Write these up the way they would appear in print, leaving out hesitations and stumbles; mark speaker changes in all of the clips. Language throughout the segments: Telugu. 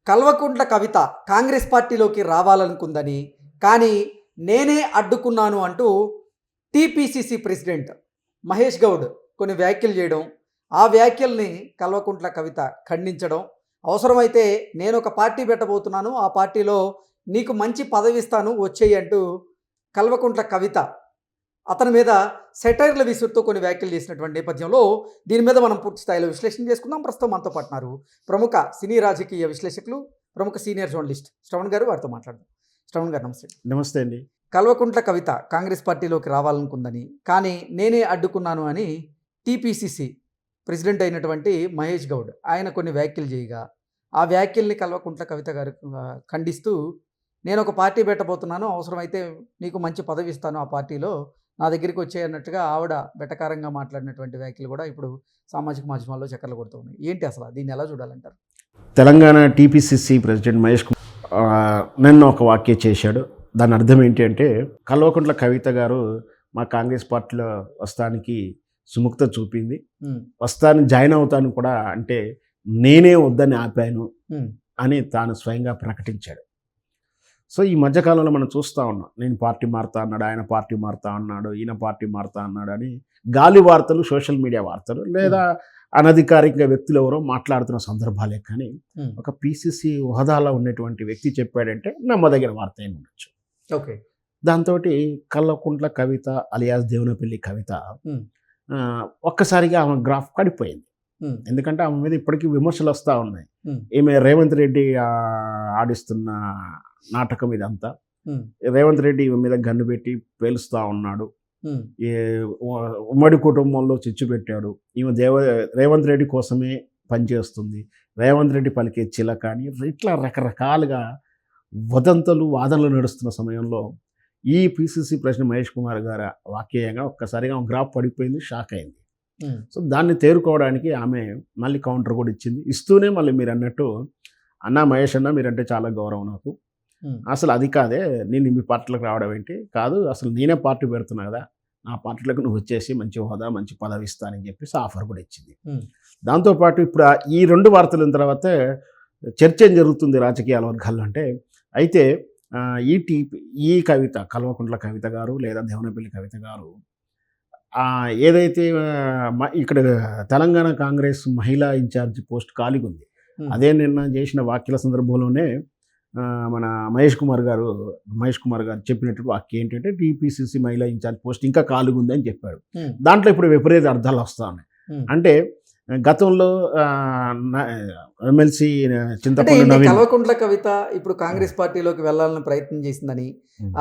Speaker 1: కల్వకుంట్ల కవిత కాంగ్రెస్ పార్టీలోకి రావాలనుకుందని, కానీ నేనే అడ్డుకున్నాను అంటూ టీపీసీసీ ప్రెసిడెంట్ మహేష్ గౌడ్ కొన్ని వ్యాఖ్యలు చేయడం, ఆ వ్యాఖ్యల్ని కల్వకుంట్ల కవిత ఖండించడం, అవసరమైతే నేను ఒక పార్టీ పెట్టబోతున్నాను, ఆ పార్టీలో నీకు మంచి పదవి ఇస్తాను వచ్చేయి అంటూ కల్వకుంట్ల కవిత అతని మీద సెటైర్ల విసురుతూ కొన్ని వ్యాఖ్యలు చేసినటువంటి నేపథ్యంలో దీని మీద మనం పూర్తి స్థాయిలో విశ్లేషణ చేసుకుందాం. ప్రస్తుతం మనతో పాటున్నారు ప్రముఖ సినీ రాజకీయ విశ్లేషకులు, ప్రముఖ సీనియర్ జర్నలిస్ట్ శ్రవణ్ గారు. వారితో మాట్లాడదాం. శ్రవణ్ గారు నమస్తే.
Speaker 2: నమస్తే అండి.
Speaker 1: కల్వకుంట్ల కవిత కాంగ్రెస్ పార్టీలోకి రావాలనుకుందని, కానీ నేనే అడ్డుకున్నాను అని టీపీసీసీ ప్రెసిడెంట్ అయినటువంటి మహేష్ గౌడ్ ఆయన కొన్ని వ్యాఖ్యలు చేయగా, ఆ వ్యాఖ్యల్ని కల్వకుంట్ల కవిత గారు ఖండిస్తూ నేను ఒక పార్టీ పెట్టబోతున్నాను, అవసరమైతే నీకు మంచి పదవి ఇస్తాను, ఆ పార్టీలో నా దగ్గరికి వచ్చేయన్నట్టుగా ఆవిడ వెటకారంగా మాట్లాడినటువంటి వ్యాఖ్యలు కూడా ఇప్పుడు సామాజిక మాధ్యమాల్లో చక్కర్లు కొడుతూ ఉన్నాయి. ఏంటి అసలు దీన్ని ఎలా చూడాలంటారు?
Speaker 2: తెలంగాణ టీపీసీసీ ప్రెసిడెంట్ మహేష్ నిన్న ఒక వ్యాఖ్య చేశాడు. దాని అర్థం ఏంటి అంటే, కల్వకుంట్ల కవిత గారు మా కాంగ్రెస్ పార్టీలో వస్తానికి సుముక్త చూపింది, వస్తాను జాయిన్ అవుతాను కూడా అంటే నేనే వద్దని ఆపాను అని తాను స్వయంగా ప్రకటించాడు. సో ఈ మధ్యకాలంలో మనం చూస్తూ ఉన్నాం, నేను పార్టీ మారుతా అన్నాడు, ఆయన పార్టీ మారుతా అన్నాడు, ఈయన పార్టీ మారుతా అన్నాడు అని గాలి వార్తలు, సోషల్ మీడియా వార్తలు, లేదా అనధికారిక వ్యక్తులు ఎవరో మాట్లాడుతున్న సందర్భాలే. కానీ ఒక పీసీసీ హోదాలో ఉన్నటువంటి వ్యక్తి చెప్పాడంటే నమ్మదగిన వార్త ఏమి ఉండొచ్చు.
Speaker 1: ఓకే.
Speaker 2: దాంతో కల్వకుంట్ల కవిత అలియాస్ దేవునపల్లి కవిత ఒక్కసారిగా ఆమె గ్రాఫ్ పడిపోయింది. ఎందుకంటే ఆమె మీద ఇప్పటికీ విమర్శలు వస్తూ ఉన్నాయి. ఈమె రేవంత్ రెడ్డి ఆడిస్తున్న నాటకం ఇదంతా. రేవంత్ రెడ్డి ఈమె మీద గన్ను పెట్టి పేలుస్తూ ఉన్నాడు, ఉమ్మడి కుటుంబంలో చిచ్చు పెట్టాడు, ఈమె రేవంత్ రెడ్డి కోసమే పనిచేస్తుంది, రేవంత్ రెడ్డి పలికే చిలక అని ఇట్లా రకరకాలుగా వదంతులు, వాదనలు నడుస్తున్న సమయంలో ఈ పీసీసీ ప్రెసిడెంట్ మహేష్ కుమార్ గారు వాక్యంగా ఒక్కసారిగా గ్రాఫ్ పడిపోయింది, షాక్ అయింది. సో దాన్ని తేరుకోవడానికి ఆమె మళ్ళీ కౌంటర్ కూడా ఇచ్చింది. ఇస్తూనే మళ్ళీ మీరు అన్నట్టు, అన్నా మహేష్ అన్న మీరంటే చాలా గౌరవం నాకు, అసలు అది కాదే నేను మీ పార్టీలోకి రావడం ఏంటి, కాదు అసలు నేనే పార్టీ పెడుతున్నా కదా, నా పార్టీలోకి నువ్వు వచ్చేసి మంచి హోదా మంచి పదవి ఇస్తానని చెప్పేసి ఆఫర్ కూడా ఇచ్చింది. దాంతోపాటు ఇప్పుడు ఈ రెండు వార్తల తర్వాత చర్చ ఏం జరుగుతుంది రాజకీయాల వర్గాల్లో అంటే, అయితే ఈ కవిత కల్వకుంట్ల కవిత గారు లేదా దేవునపల్లి కవిత గారు ఏదైతే ఇక్కడ తెలంగాణ కాంగ్రెస్ మహిళా ఇన్ఛార్జి పోస్ట్ ఖాళీగా ఉంది, అదే నిన్న చేసిన వ్యాఖ్యల సందర్భంలోనే మన మహేష్ కుమార్ గారు చెప్పినట్టు వాక్యం ఏంటంటే, టీపీసీసీ మహిళా ఇన్ఛార్జ్ పోస్ట్ ఇంకా ఖాళీగా ఉంది అని చెప్పాడు. దాంట్లో ఇప్పుడు విపరీత అర్థాలు వస్తూ ఉన్నాయి. అంటే గతంలో ఎమ్మెల్సీ చింతపండు నవీన్
Speaker 1: కల్వకుంట్ల కవిత ఇప్పుడు కాంగ్రెస్ పార్టీలోకి వెళ్ళాలని ప్రయత్నం చేసిందని,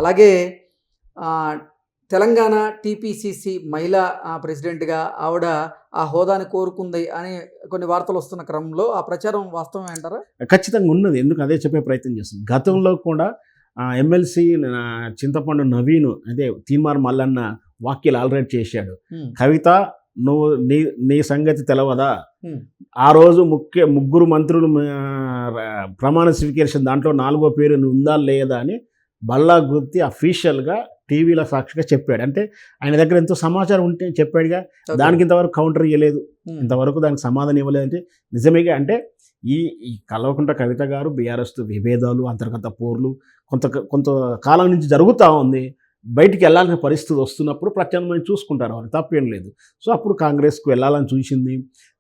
Speaker 1: అలాగే తెలంగాణ టీపీసీసీ మహిళా ప్రెసిడెంట్గా ఆవిడ ఆ హోదాని కోరుకుంది అని కొన్ని వార్తలు వస్తున్న క్రమంలో ఆ ప్రచారం వాస్తవం అంటారా?
Speaker 2: ఖచ్చితంగా ఉన్నది. ఎందుకు అదే చెప్పే ప్రయత్నం చేస్తుంది. గతంలో కూడా ఎమ్మెల్సీ చింతపండు నవీన్ అదే తీన్మార్ మల్లన్న వాక్యాలు ఆల్రెడీ చేశాడు. కవిత నువ్వు నీ సంగతి తెలవదా, ఆ రోజు ముగ్గురు మంత్రులు ప్రమాణ స్వీకరించిన దాంట్లో 4వ పేరు ఉందా లేదా అని బల్లా గుర్తి అఫీషియల్గా టీవీలో సాక్షిగా చెప్పాడు. అంటే ఆయన దగ్గర ఎంతో సమాచారం ఉంటే చెప్పాడుగా, దానికి ఇంతవరకు కౌంటర్ ఇవ్వలేదు, ఇంతవరకు దానికి సమాధానం ఇవ్వలేదంటే నిజమేగా. అంటే ఈ కల్వకుంట్ల కవిత గారు బీఆర్ఎస్ విభేదాలు, అంతర్గత పోర్లు కొంత కాలం నుంచి జరుగుతూ ఉంది. బయటికి వెళ్ళాల్సిన పరిస్థితి వస్తున్నప్పుడు ప్రత్యామ్నాయం చూసుకుంటారు, వారు తప్పేం లేదు. సో అప్పుడు కాంగ్రెస్కు వెళ్ళాలని చూసింది.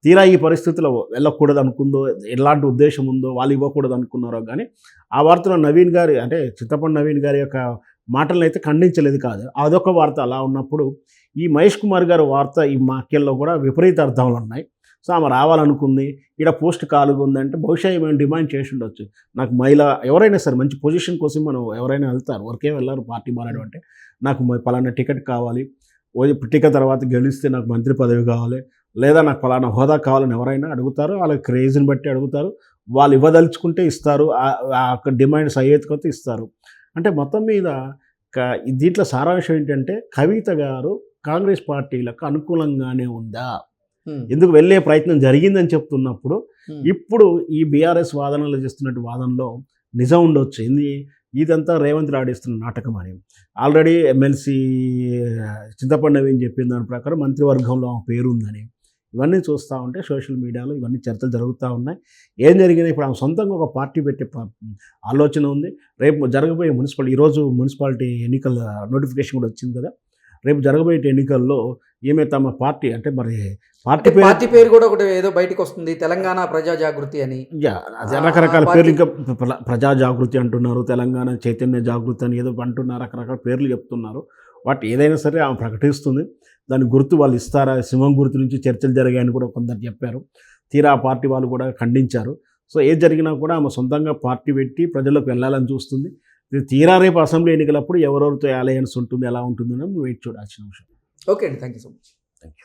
Speaker 2: తీరా ఈ పరిస్థితిలో వెళ్ళకూడదు అనుకుందో, ఎలాంటి ఉద్దేశం ఉందో, వాళ్ళు ఇవ్వకూడదు అనుకున్నారో కానీ ఆ వార్తలో నవీన్ గారి అంటే చింతపండు నవీన్ గారి యొక్క మాటలను అయితే ఖండించలేదు కాదు. అదొక వార్త అలా ఉన్నప్పుడు, ఈ మహేష్ కుమార్ గారి వార్త ఈ వాక్యాల్లో కూడా విపరీత అర్థాలు ఉన్నాయి. సో ఆమె రావాలనుకుంది, ఇక్కడ పోస్ట్ ఖాళీగా ఉందంటే బహుశా ఏమైనా డిమాండ్ చేసి ఉండొచ్చు. నాకు మహిళ ఎవరైనా సరే మంచి పొజిషన్ కోసం మనం ఎవరైనా వెళ్తారు, వరకే వెళ్ళారు పార్టీ మారడం అంటే, నాకు పలానా టికెట్ కావాలి, టికెట్ తర్వాత గెలిస్తే నాకు మంత్రి పదవి కావాలి, లేదా నాకు పలానా హోదా కావాలని ఎవరైనా అడుగుతారు. వాళ్ళ క్రేజ్ని బట్టి అడుగుతారు, వాళ్ళు ఇవ్వదలుచుకుంటే ఇస్తారు, డిమాండ్స్ అయ్యేతుకొస్తే ఇస్తారు. అంటే మొత్తం మీద దీంట్లో సారాంశం ఏంటంటే, కవిత గారు కాంగ్రెస్ పార్టీలకు అనుకూలంగానే ఉందా, ఎందుకు వెళ్ళే ప్రయత్నం జరిగిందని చెప్తున్నప్పుడు, ఇప్పుడు ఈ బీఆర్ఎస్ వాదనలు చేస్తున్నట్టు వాదనలో నిజం ఉండొచ్చు. ఇదంతా రేవంత్ ఆడిస్తున్న నాటకం అని ఆల్రెడీ ఎమ్మెల్సీ చింతపండు నవీన్ చెప్పిన దాని ప్రకారం మంత్రివర్గంలో పేరు ఉందని, ఇవన్నీ చూస్తూ ఉంటే సోషల్ మీడియాలో ఇవన్నీ చర్చలు జరుగుతూ ఉన్నాయి. ఏం జరిగింది, ఇప్పుడు ఆమె సొంతంగా ఒక పార్టీ పెట్టే ఆలోచన ఉంది. రేపు జరగబోయే ఈరోజు మున్సిపాలిటీ ఎన్నికల నోటిఫికేషన్ కూడా వచ్చింది కదా, రేపు జరగబోయే ఎన్నికల్లో ఈమె తమ పార్టీ అంటే మరి
Speaker 1: పార్టీ పేరు కూడా ఒకటి ఏదో బయటకు వస్తుంది, తెలంగాణ ప్రజా జాగృతి అని.
Speaker 2: అదే రకరకాల పేర్లు, ఇంకా ప్రజా జాగృతి అంటున్నారు, తెలంగాణ చైతన్య జాగృతి అని ఏదో అంటున్నారు, రకరకాల పేర్లు చెప్తున్నారు. వాటి ఏదైనా సరే ఆమె ప్రకటిస్తుంది. దాని గుర్తు వాళ్ళు ఇస్తారా, సింహం గుర్తు నుంచి చర్చలు జరిగాయని కూడా కొందరు చెప్పారు. తీరా ఆ పార్టీ వాళ్ళు కూడా ఖండించారు. సో ఏది జరిగినా కూడా ఆమె సొంతంగా పార్టీ పెట్టి ప్రజల్లోకి వెళ్ళాలని చూస్తుంది. తీరా రేపు అసెంబ్లీ ఎన్నికలప్పుడు ఎవరెవరితో అలయన్స్ ఉంటుంది, ఎలా ఉంటుందని వెయిట్ చూడాల్సిన విషయం.
Speaker 1: ఓకే అండి, thank you so much.
Speaker 2: Thank you.